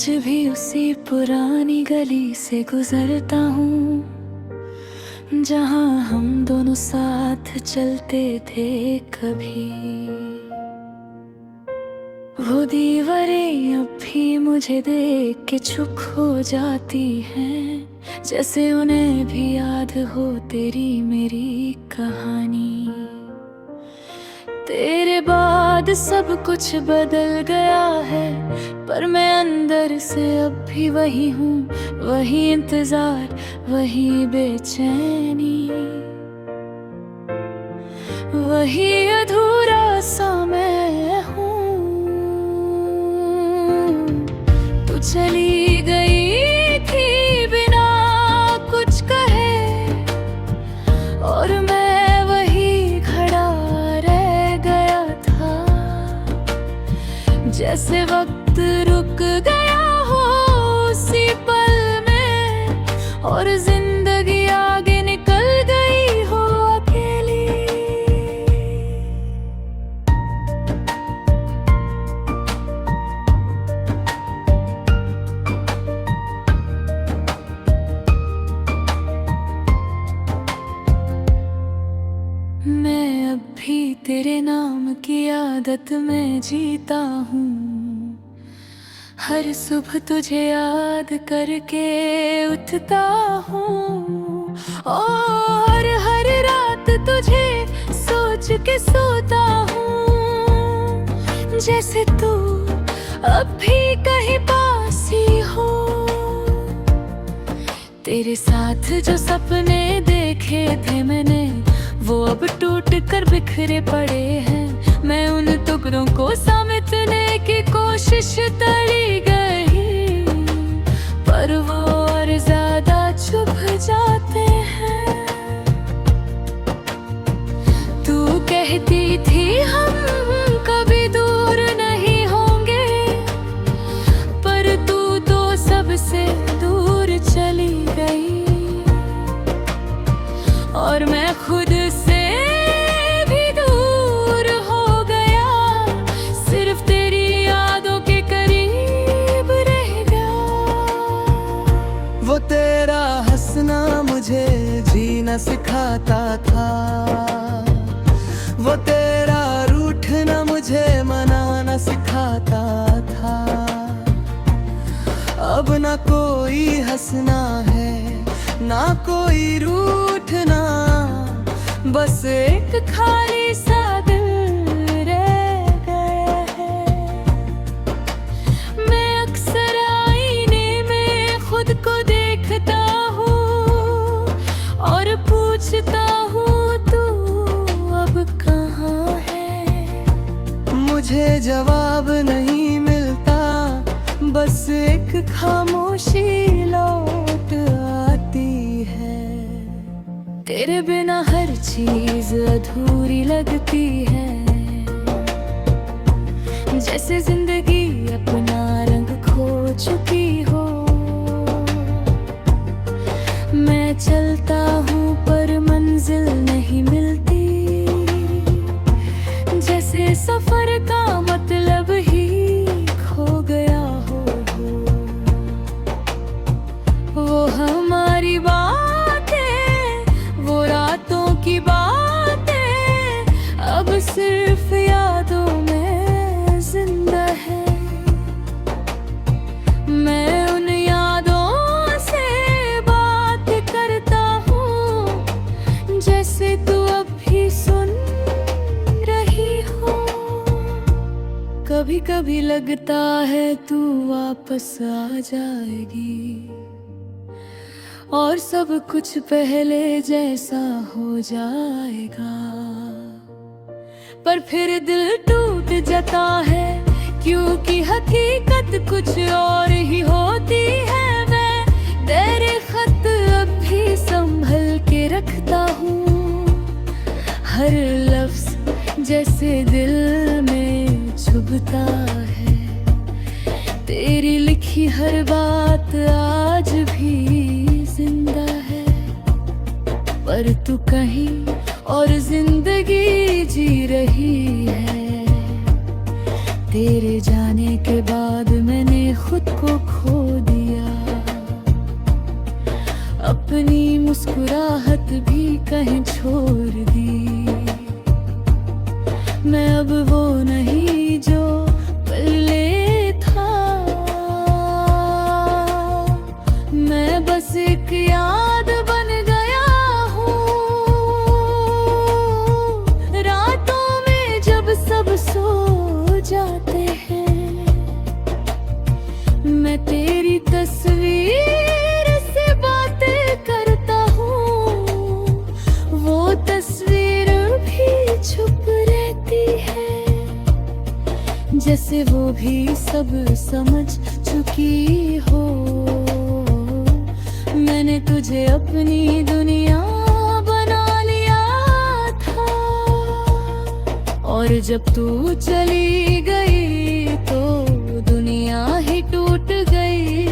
आज भी उसी पुरानी गली से गुजरता हूँ, जहाँ हम दोनों साथ चलते थे कभी। वो दीवारें अब भी मुझे देख के चुप हो जाती हैं, जैसे उन्हें भी याद हो तेरी मेरी कहानी। तेरे बाद सब कुछ बदल गया है, पर मैं अंदर से अब भी वही हूँ। वही इंतजार, वही बेचैनी, वही अधूरा सा मैं हूँ। तू चली गई थी बिना कुछ कहे, और मैं वही खड़ा रह गया था, जैसे वक्त रुक गया हो उसी पल में, और जिंदगी आगे निकल गई हो अकेली। मैं अब भी तेरे नाम की आदत में जीता हूँ, हर सुबह तुझे याद करके उठता हूँ, और हर रात तुझे सोच के सोता हूँ, जैसे तू अब भी कहीं पास ही हो। तेरे साथ जो सपने देखे थे मैंने, वो अब टूट कर बिखरे पड़े हैं। मैं उन टुकड़ों को समेटने की कोशिश तड़ी गई, पर वो और ज्यादा चुभ जाते हैं। तू कहती थी हम कभी दूर नहीं होंगे, पर तू तो सबसे दूर चली गई, और मैं खुद से भी दूर हो गया, सिर्फ तेरी यादों के करीब रह गया। वो तेरा हंसना मुझे जीना सिखाता था, वो तेरा रूठना मुझे मनाना सिखाता था। अब ना कोई हंसना है, ना कोई रूठना, बस एक खाली सा दिल रह गया है। मैं अक्सर आईने में खुद को देखता हूँ, और पूछता हूँ तू अब कहाँ है। मुझे जवाब नहीं मिलता, बस एक खामोशी लौट आती है। तेरे बिना हर चीज अधूरी लगती है, जैसे जिंदगी अपना रंग खो चुकी हो। मैं चलता हूँ पर मंजिल नहीं मिलती, जैसे सफर का मतलब ही खो गया हो। वो हमारी बातें, वो रातों की बातें, अब सिर्फ यादों में जिंदा है। मैं उन यादों से बात करता हूँ, जैसे तू अब भी सुन रही हो। कभी कभी लगता है तू वापस आ जाएगी, और सब कुछ पहले जैसा हो जाएगा, पर फिर दिल टूट जाता है, क्योंकि हकीकत कुछ और ही होती है। मैं तेरे खत अब भी संभल के रखता हूँ, हर लफ्ज जैसे दिल में चुभता है। तेरी लिखी हर बात आज भी जिंदा है, पर तू कहीं और जिंदगी जी रही है। तेरे जाने के बाद मैंने खुद को भी कहीं छोड़ दी। मैं अब वो नहीं जो पहले था, मैं बस एक याद बन गया हूँ। रातों में जब सब सो जाते हैं, मैं तेरी तस्वीर से बातें करता हूँ। वो तस्वीर भी छुप रहती है, जैसे वो भी सब समझ चुकी हो। मैंने तुझे अपनी दुनिया बना लिया था, और जब तू चली गई तो दुनिया ही टूट गई।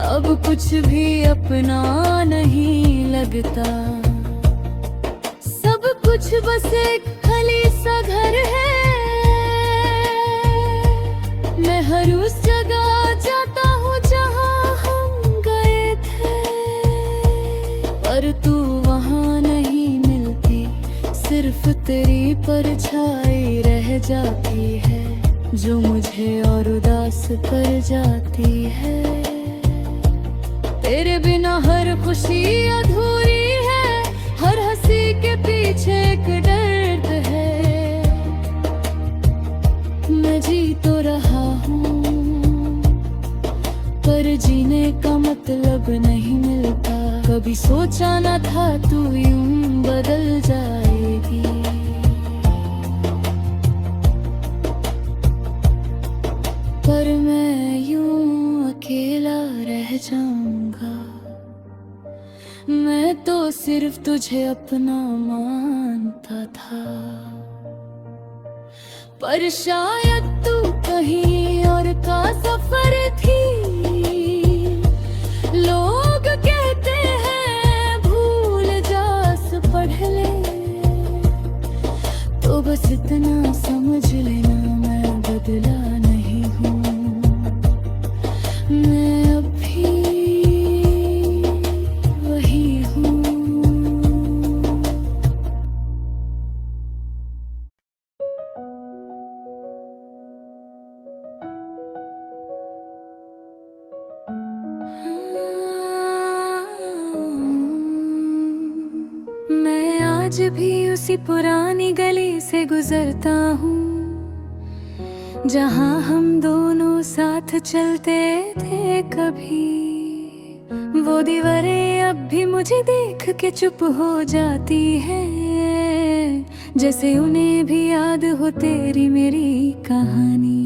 अब कुछ भी अपना नहीं लगता, सब कुछ बस एक खाली सा घर है। मैं हर उस जगह जाता हूँ जहाँ हम गए थे, पर तू वहाँ नहीं मिलती, सिर्फ तेरी परछाई रह जाती है, जो मुझे और उदास कर जाती है। तेरे बिना हर खुशी अधूरी है, हर हंसी के पीछे एक दर्द है। मैं जी तो रहा हूँ, पर जीने का मतलब नहीं मिलता। कभी सोचा न था तू यूं बदल जाएगी, पर मैं यूं अकेला रह जाऊंगा। मैं तो सिर्फ तुझे अपना मानता था, पर शायद तू कहीं और का सफर थी। लोग कहते हैं भूल जास पढ़ ले, तो बस इतना समझ लेना, मैं बदला नहीं हूँ। मैं अब भी वही हूँ। मैं आज भी उसी पुरानी गली से गुजरता हूँ, जहाँ हम दोनों साथ चलते थे कभी। वो दीवारें अब भी मुझे देख के चुप हो जाती हैं, जैसे उन्हें भी याद हो तेरी मेरी कहानी।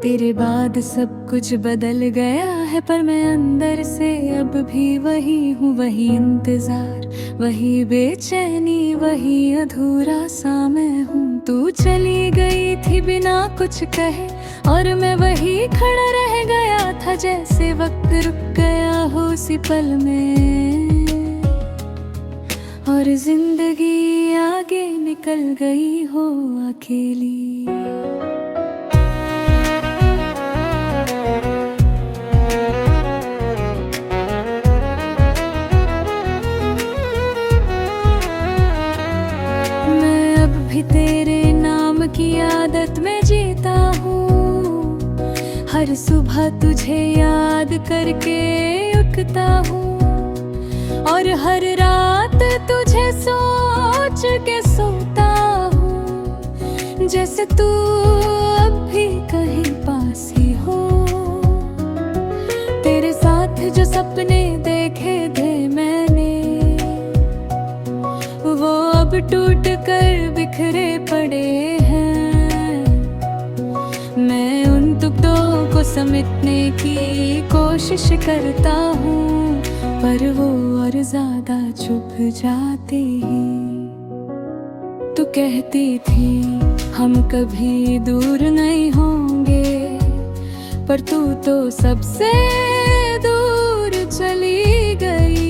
तेरे बाद सब कुछ बदल गया है, पर मैं अंदर से अब भी वही हूँ। वही इंतजार, वही बेचैनी, वही अधूरा सा मैं हूँ। तू चली गई थी बिना कुछ कहे, और मैं वही खड़ा रह गया था, जैसे वक्त रुक गया हो उसी पल में, और जिंदगी आगे निकल गई हो अकेली। तेरे नाम की आदत में जीता हूँ, हर सुबह तुझे याद करके उठता हूँ, और हर रात तुझे सोच के सोता हूँ, जैसे तू अब भी कहीं पास ही हो। तेरे साथ जो सपने देखे थे मैंने, वो अब टूट कर बिखरे पड़े हैं। मैं उन टुकड़ों को समेटने की कोशिश करता हूँ, पर वो और ज्यादा छुप जाते ही। तू कहती थी हम कभी दूर नहीं होंगे, पर तू तो सबसे दूर चली गई,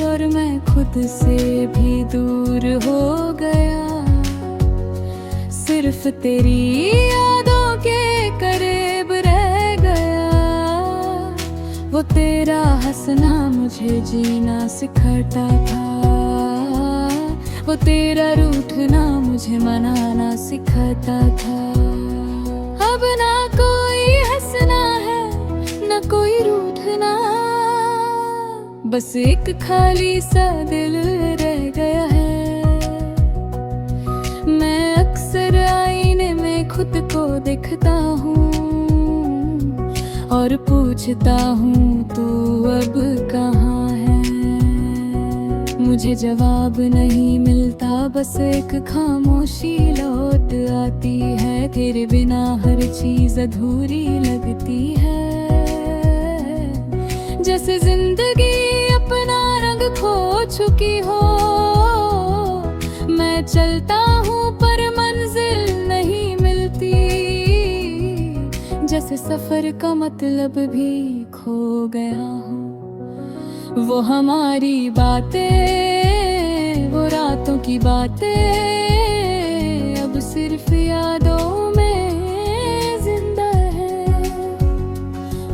और मैं खुद से भी दूर हो गया। सिर्फ तेरी यादों के करीब रह गया, वो तेरा हंसना मुझे जीना सिखाता था, वो तेरा रूठना मुझे मनाना सिखाता था। अब ना कोई हंसना है ना कोई रूठना, बस एक खाली सा दिल रह गया है। मैं अक्सर आईने में खुद को देखता हूँ और पूछता हूँ तू अब कहाँ है। मुझे जवाब नहीं मिलता, बस एक खामोशी लौट आती है। तेरे बिना हर चीज अधूरी लगती है, जैसे जिंदगी अपना रंग खो चुकी हो। मैं चलता हूँ पर मंजिल नहीं मिलती, जैसे सफर का मतलब भी खो गया हो। वो हमारी बातें, वो रातों की बातें अब सिर्फ यादों में जिंदा है।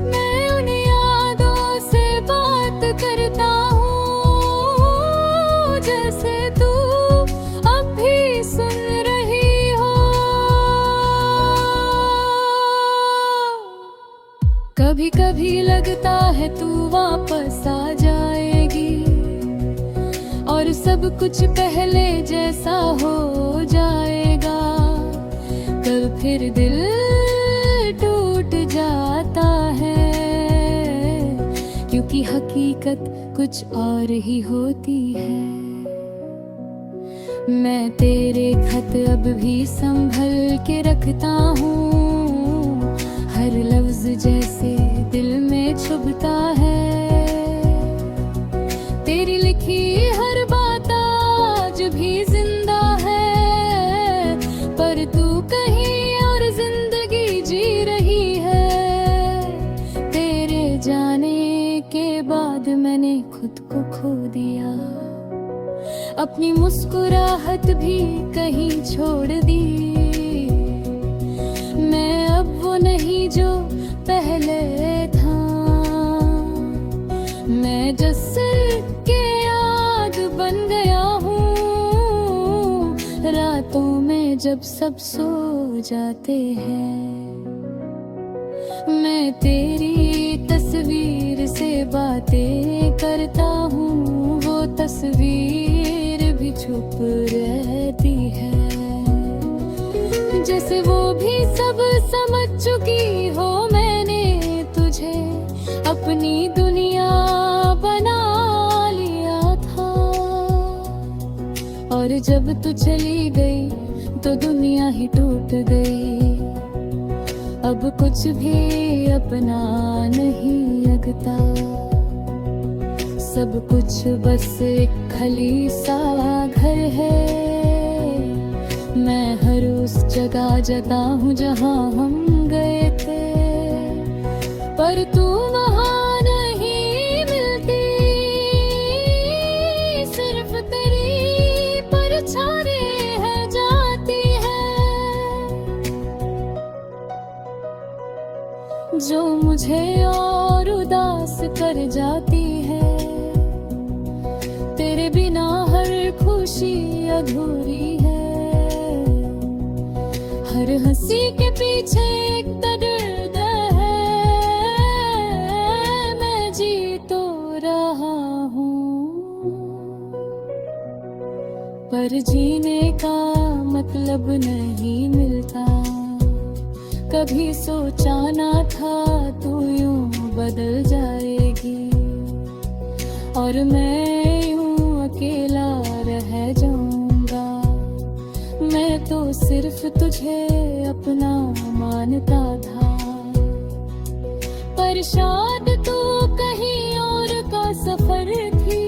मैं उन यादों से बात करता हूँ, जैसे तू अब भी सुन रही हो। कभी कभी लगता है तू वापस आ जाएगी और सब कुछ पहले जैसा हो जाएगा। कल फिर दिल टूट जाता है, क्योंकि हकीकत कुछ और ही होती है। मैं तेरे खत अब भी संभल के रखता हूँ, हर लफ्ज जैसे दिल में चुभता है। तेरी लिखी हर बात आज भी जिंदा है, पर तू कहीं और जिंदगी जी रही है। तेरे जाने के बाद मैंने खुद को खो दिया, अपनी मुस्कुराहट भी कहीं छोड़ दी। मैं अब वो नहीं जो पहले था, मैं जैसे के याद बन गया हूँ। रातों में जब सब सो जाते हैं, मैं तेरी तस्वीर से बातें करता हूँ। वो तस्वीर भी चुप रहती है, जैसे वो भी सब समझ चुकी हो। मैंने तुझे अपनी दुनिया बना लिया था, और जब तू चली गई तो दुनिया ही टूट गई। अब कुछ भी अपना नहीं लगता, सब कुछ बस एक खाली सा घर है। मैं हर उस जगह जाता हूँ जहाँ हम गए थे, पर तू वहाँ नहीं मिलती। सिर्फ तेरी परछाई है जाती है, जो मुझे और उदास कर जाती है। तेरे बिना हर खुशी अधूरी है, हर हंसी के पीछे एक दर्द है। मैं जी तो रहा हूँ, पर जीने का मतलब नहीं मिलता। कभी सोचा ना था तू यूं बदल जाएगी, और मैं यूं अकेला रह जाऊंगा। मैं तो सिर्फ तुझे अपना मानता था, पर शायद तू कहीं और का सफर थी।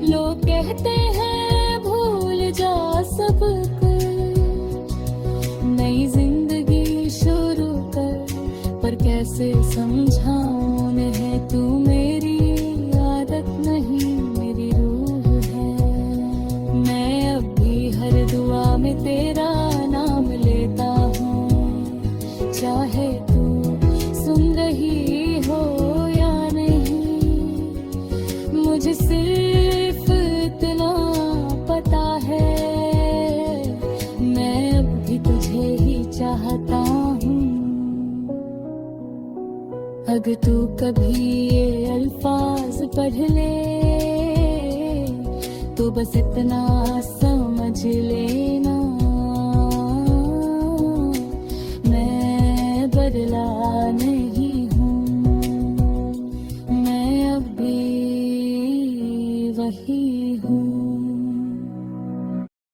लोग कहते हैं भूल जा सब कुछ, नई जिंदगी शुरू कर, पर कैसे समझाऊं उन्हें तू मेरी आदत नहीं मेरी रूह है। मैं अब भी हर दुआ में तेरा नाम लेता हूँ, चाहे तू सुन रही हो अगर तू कभी ये अल्फाज पढ़ ले तो बस इतना समझ लेना,